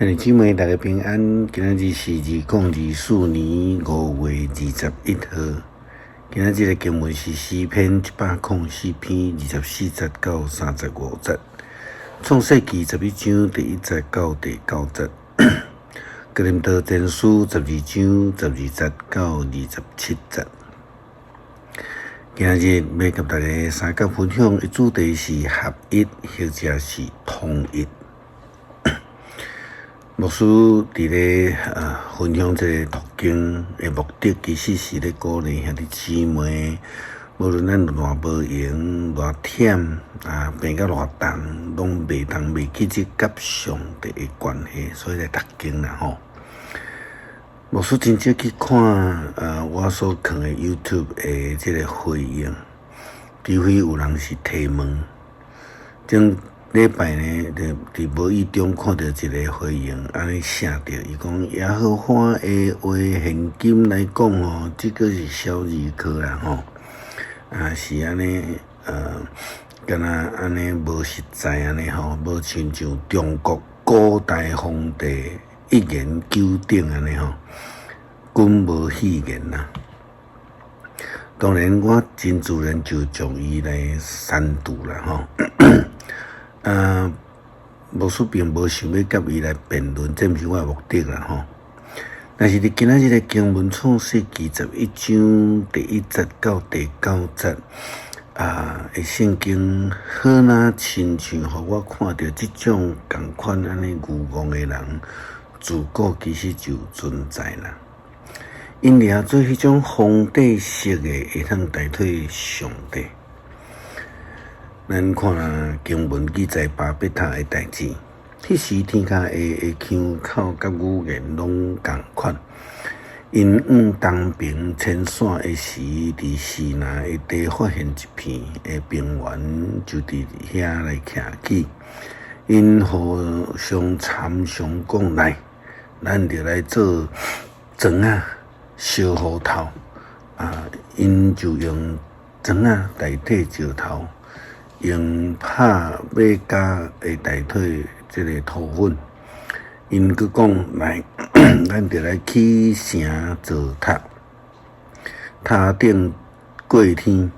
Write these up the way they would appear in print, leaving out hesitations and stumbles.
兄弟姊妹，大家平安。今仔日是2024年5月21号。今仔日的经文是诗篇104篇24节到35节，创世纪11章第1节到第9节，哥林多前书12章12节到27节。今仔日要跟大家三角分享的主题是合一，或者是统一。牧师伫咧分享这个途径的目的，其实是咧鼓励兄弟姊妹，无论咱偌无闲、偌忝病到偌重，拢袂去这甲上帝的关系，所以来读经啦吼。牧师真少去看我所看的 YouTube 的这个回应，除非有人是提问。种礼拜呢，伫无意中看到一个回应，安尼写着，伊讲耶和华的话现今来讲吼，这个是小儿科啦吼，是安尼敢若安尼无实在安尼吼，无亲像中国古代皇帝一言九鼎安尼吼，均无戏言啦。当然，我真自然就将伊来删除啦吼。牧师并无想要甲伊来辩论，这毋是我的目的啦吼。但是伫今仔日的经文创世纪11章第1节到第9节的圣经，好若亲像互我看到即种共款安尼愚妄的人，自古其实就存在啦。因掠做迄种皇帝式的，会通代替上帝。咱看经文记载巴别塔的代志，迄时天下的腔口甲语言拢共款。因东平迁徙的时，伫西南的地发现一片的平原，就伫遐来徛起。因互相参详讲来，咱着来做砖烧虎头因就用砖代替石头。用拍马甲来代替这个土粉，因佮讲来，咱着来起城造塔，塔顶过天，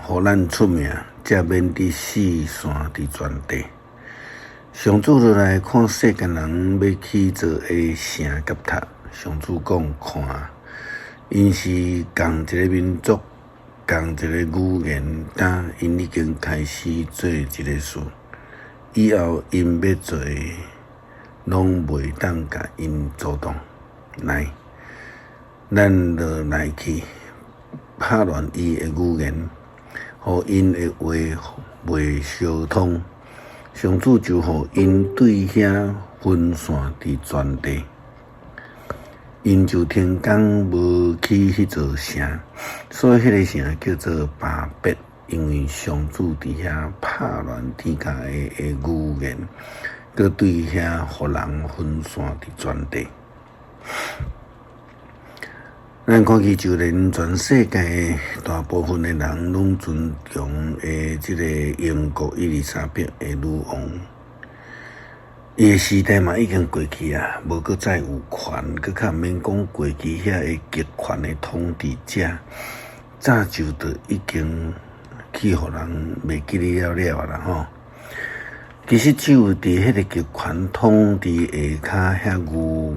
互咱出名，才免伫四散伫全地。上主落来看世间人要起造的城甲塔，上主讲看，因是共一个民族。共一个语言，因已经开始做一个事，以后因要做，拢袂当甲因阻挡。来，咱就来去拍乱伊的语言，互因的话袂相通。上主就互因对遐分散伫全地。因就天讲无起迄座城，所以迄个城叫做巴别，因为上主伫遐拍乱天下的语言，佮对遐互人分散伫全地。咱看去，就连全世界大部分的人拢尊重的这个英国伊丽莎白的女王。伊个时代嘛已经过去啊，无搁再有权，搁较免讲过去遐个极权的统治者，早就都已经去互人袂记了啦吼。其实只有伫迄个极权统治下骹遐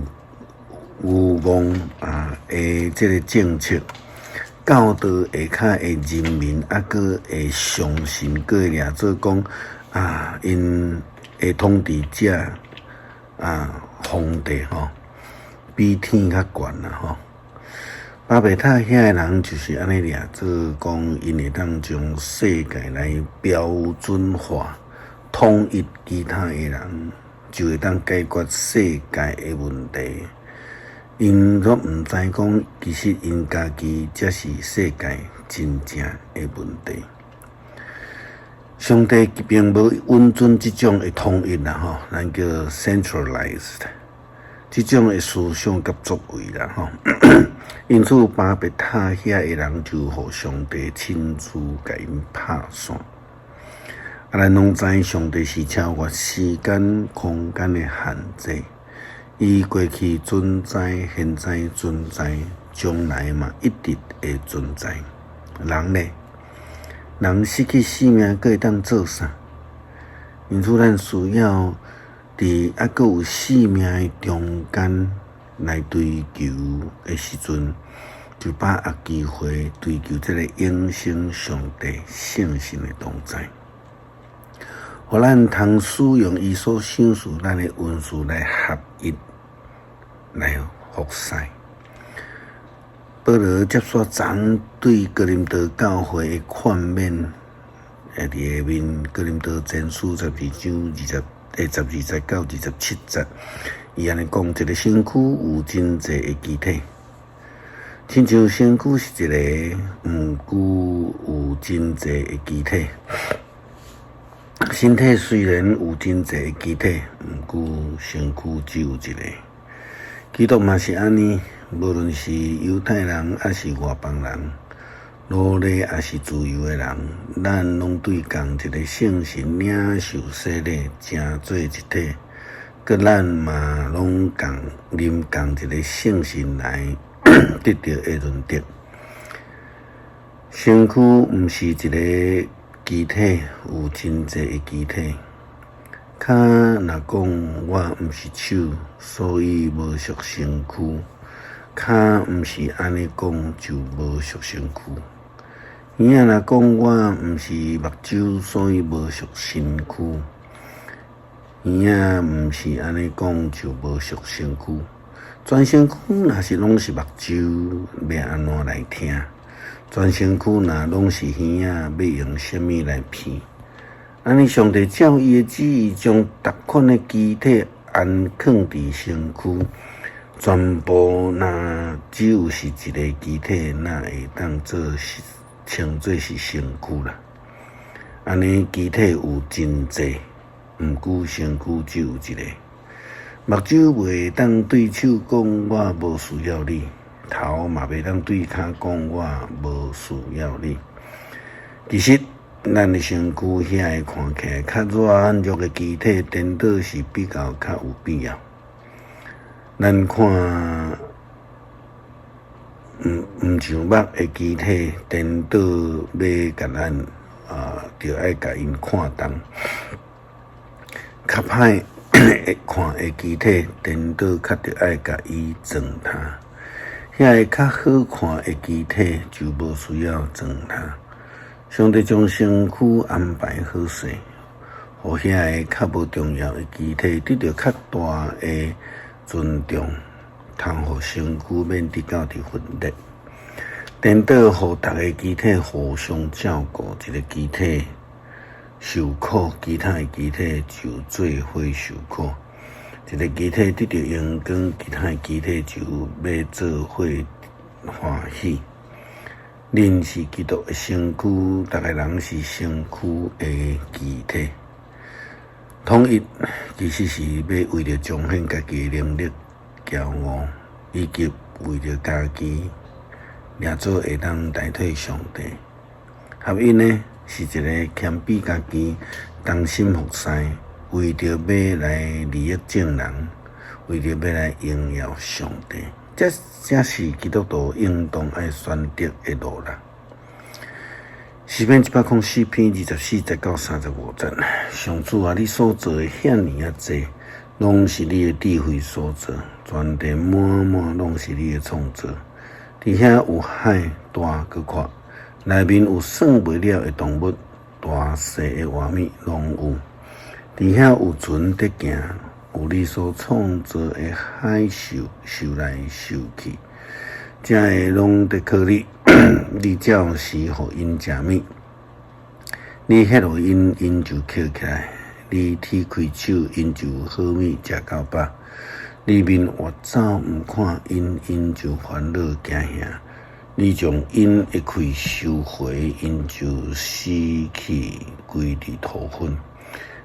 愚妄的这个政策，教导下骹的人民搁会相信，搁会掠做讲因。的统治者皇帝吼，比天较悬啦吼。巴别塔遐的人就是安尼掠做讲，因会当将世界来标准化，统一其他的人，就会当解决世界的问题。因都毋知讲，其实因家己才是世界真正的问题。上帝并无允准这种的统一啦吼，咱叫 centralized， 这种的思想甲作为啦吼。因此巴别塔遐的人就互上帝亲自甲因拍散。咱拢知上帝是超越时间、空间的限制，伊过去存在，现在存在，将来嘛一直会存在。人呢？人失去生命，阁会当做啥？因此，咱需要伫阁有生命的中间来追求的时阵，就把握机会追求这个永生上帝圣神的同在，互咱通使用伊所赏赐咱的恩赐来合一，来服侍。保罗接续昨对哥林多教会的劝勉，伫下面哥林多前书12章12到27节，伊安尼讲：一个身躯有真济的机体，亲像身躯是一个毋过有真济的机体。身体虽然有真济的机体，毋过身躯只有一个。基督嘛是安尼。无论是犹太人还是外邦人，奴隶还是自由的人，咱拢对共一个圣神领受洗礼，成做一体。佮咱嘛拢共啉共一个圣神来得到的润德。身躯毋是一个机体，有真济的机体。脚若讲我毋是手，所以无属身躯。脚毋是安尼讲，就无属身躯。耳仔若讲我毋是目睭，所以无属身躯。耳仔毋是安尼讲，就无属身躯。全身躯若是拢是目睭，要安怎来听？全身躯若拢是耳仔，要用什么来闻？安尼，上帝照伊的旨意，将逐款的机体安放伫身躯。全部若只有是一个机体，那会当称作是身躯啦。安尼机体有真济，毋过身躯只有一个。目睭袂当对手讲我无需要你，头嘛袂当对骹讲我无需要你。其实，咱的身躯遐会看起来较软弱的机体，颠倒是比较有必要。咱看，毋像目的机体颠倒要甲咱就爱甲因看重。较歹看的机体颠倒，较着爱甲伊装它。遐个较好看的机体就无需要装它。上帝将身躯安排好势，互遐个较无重要的机体得到较大的尊重，通互身躯免得到伫分裂，颠倒互逐个机体互相照顾，一个机体受苦，其他的机体就做伙受苦；一个机体得到阳光，其他的机体就要做伙欢喜。恁是基督的身躯，逐个人是身躯的机体。统一其实是要为了彰显家己的能力、骄傲，以及为了家己掠做会当代替上帝。合一呢是一个谦卑家己、同心服侍，为着要来利益众人，为着要来荣耀上帝。这才是基督徒应当爱选择的路啦。诗篇104篇24节到35节，上主啊，你所做的遐尼啊济，拢是你的智慧所做，全地满满拢是你的创造。伫遐有海大搁阔，内面有算袂了的动物，大细的活物拢有。伫遐有船在行，有你所创造的海兽游来游去，这个拢在靠你。你照时互因食物，你迄落因，因就捡起来；你踢开手，因就好物食到饱。你面活走毋看因，因就烦恼惊吓。你将因一开收回，因就死去归伫土坟。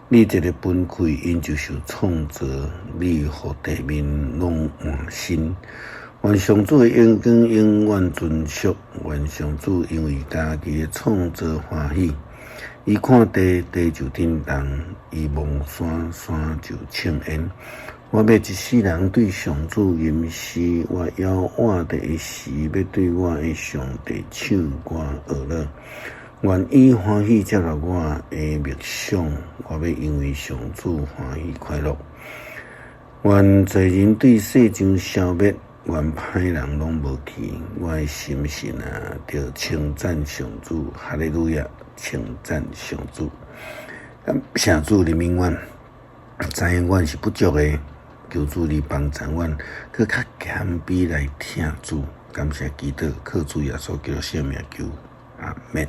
你一个分开，因就受创造；你互地面拢换新。愿上主的荣光永远存续，愿上主因为家己的创造欢喜，伊看地，地就震动；伊望山，山就青烟。我要一世人对上主吟诗，我遥晚的时要对我的上帝唱歌乐乐。愿伊欢喜接纳我的默想，我要因为上主欢喜快乐。愿罪人对世上消灭，愿歹人拢无去。我的心神啊，着称赞上主，哈利路亚，称赞上主。谢主的名愿，知影阮是不足的，求主你帮助阮，搁较谦卑来听主。感谢基督，靠主耶稣基督圣名求，阿门。